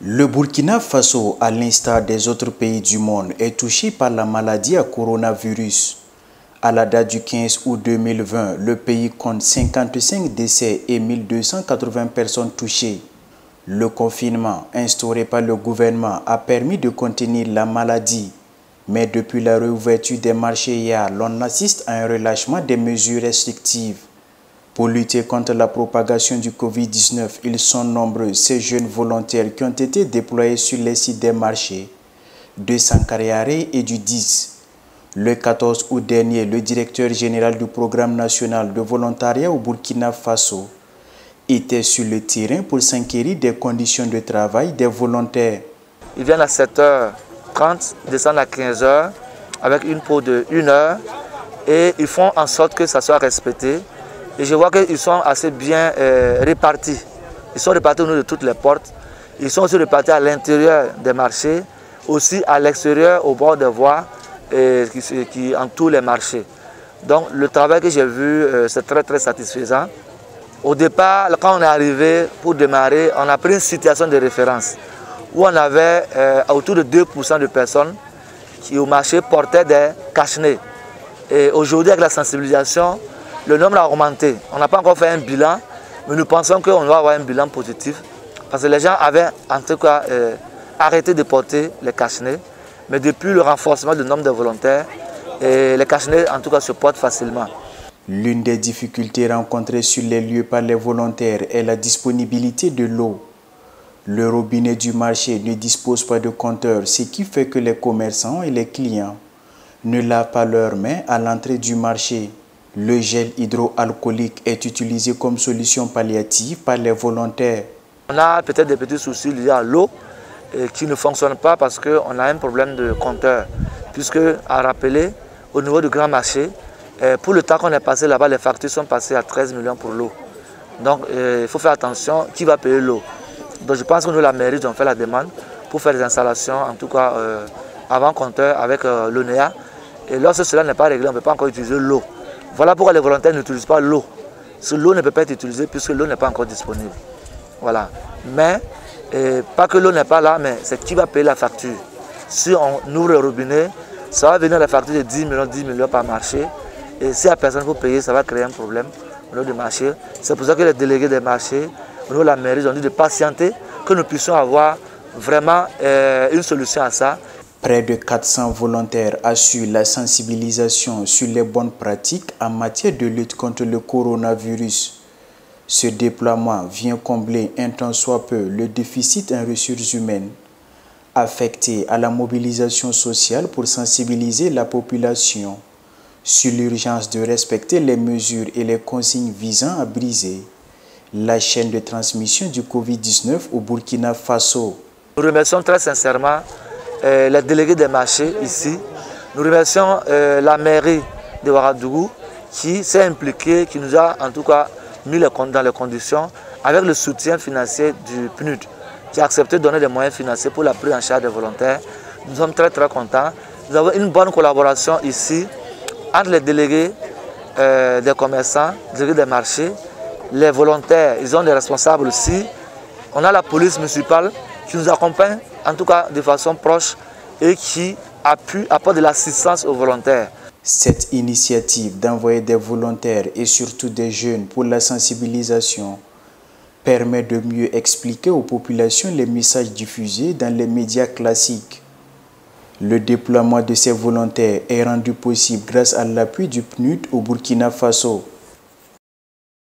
Le Burkina Faso, à l'instar des autres pays du monde, est touché par la maladie à coronavirus. À la date du 15 août 2020, le pays compte 55 décès et 1280 personnes touchées. Le confinement instauré par le gouvernement a permis de contenir la maladie. Mais depuis la réouverture des marchés hier, l'on assiste à un relâchement des mesures restrictives. Pour lutter contre la propagation du Covid-19, ils sont nombreux, ces jeunes volontaires qui ont été déployés sur les sites des marchés de Sankaré et du 10. Le 14 août dernier, le directeur général du programme national de volontariat au Burkina Faso était sur le terrain pour s'enquérir des conditions de travail des volontaires. Ils viennent à 7h30, descendent à 15h avec une pause de 1 heure et ils font en sorte que ça soit respecté. Et je vois qu'ils sont assez bien répartis. Ils sont répartis au niveau de toutes les portes. Ils sont aussi répartis à l'intérieur des marchés, aussi à l'extérieur, au bord des voies qui entourent les marchés. Donc le travail que j'ai vu, c'est très satisfaisant. Au départ, quand on est arrivé pour démarrer, on a pris une situation de référence où on avait autour de 2% de personnes qui au marché portaient des cache-nez. Et aujourd'hui, avec la sensibilisation, le nombre a augmenté. On n'a pas encore fait un bilan, mais nous pensons qu'on va avoir un bilan positif. Parce que les gens avaient en tout cas arrêté de porter les cache-nez. Mais depuis le renforcement du nombre de volontaires, les cache-nez en tout cas se portent facilement. L'une des difficultés rencontrées sur les lieux par les volontaires est la disponibilité de l'eau. Le robinet du marché ne dispose pas de compteur, ce qui fait que les commerçants et les clients ne lavent pas leurs mains à l'entrée du marché. Le gel hydroalcoolique est utilisé comme solution palliative par les volontaires. On a peut-être des petits soucis liés à l'eau qui ne fonctionnent pas parce qu'on a un problème de compteur. Puisque, à rappeler, au niveau du grand marché, pour le temps qu'on est passé là-bas, les factures sont passées à 13 millions pour l'eau. Donc il faut faire attention, qui va payer l'eau. Donc je pense que nous, la mairie, ils ont fait la demande pour faire des installations, en tout cas avant compteur avec l'ONEA. Et lorsque cela n'est pas réglé, on ne peut pas encore utiliser l'eau. Voilà pourquoi les volontaires n'utilisent pas l'eau. L'eau ne peut pas être utilisée puisque l'eau n'est pas encore disponible. Voilà. Mais, pas que l'eau n'est pas là, mais c'est qui va payer la facture. Si on ouvre le robinet, ça va venir la facture de 10 millions par marché. Et si la personne pour payer, ça va créer un problème au niveau du marché. C'est pour ça que les délégués des marchés, au niveau de la mairie, ont dit de patienter, que nous puissions avoir vraiment une solution à ça. Près de 400 volontaires assurent la sensibilisation sur les bonnes pratiques en matière de lutte contre le coronavirus. Ce déploiement vient combler un tant soit peu le déficit en ressources humaines, affecté à la mobilisation sociale pour sensibiliser la population sur l'urgence de respecter les mesures et les consignes visant à briser la chaîne de transmission du Covid-19 au Burkina Faso. Nous remercions très sincèrement les délégués des marchés ici. Nous remercions la mairie de Ouagadougou qui s'est impliquée, qui nous a en tout cas mis dans les conditions avec le soutien financier du PNUD qui a accepté de donner des moyens financiers pour la prise en charge des volontaires. Nous sommes très contents. Nous avons une bonne collaboration ici entre les délégués des commerçants, les délégués des marchés, les volontaires, ils ont des responsables aussi. On a la police municipale qui nous accompagne en tout cas de façon proche et qui apporte de l'assistance aux volontaires. Cette initiative d'envoyer des volontaires et surtout des jeunes pour la sensibilisation permet de mieux expliquer aux populations les messages diffusés dans les médias classiques. Le déploiement de ces volontaires est rendu possible grâce à l'appui du PNUD au Burkina Faso.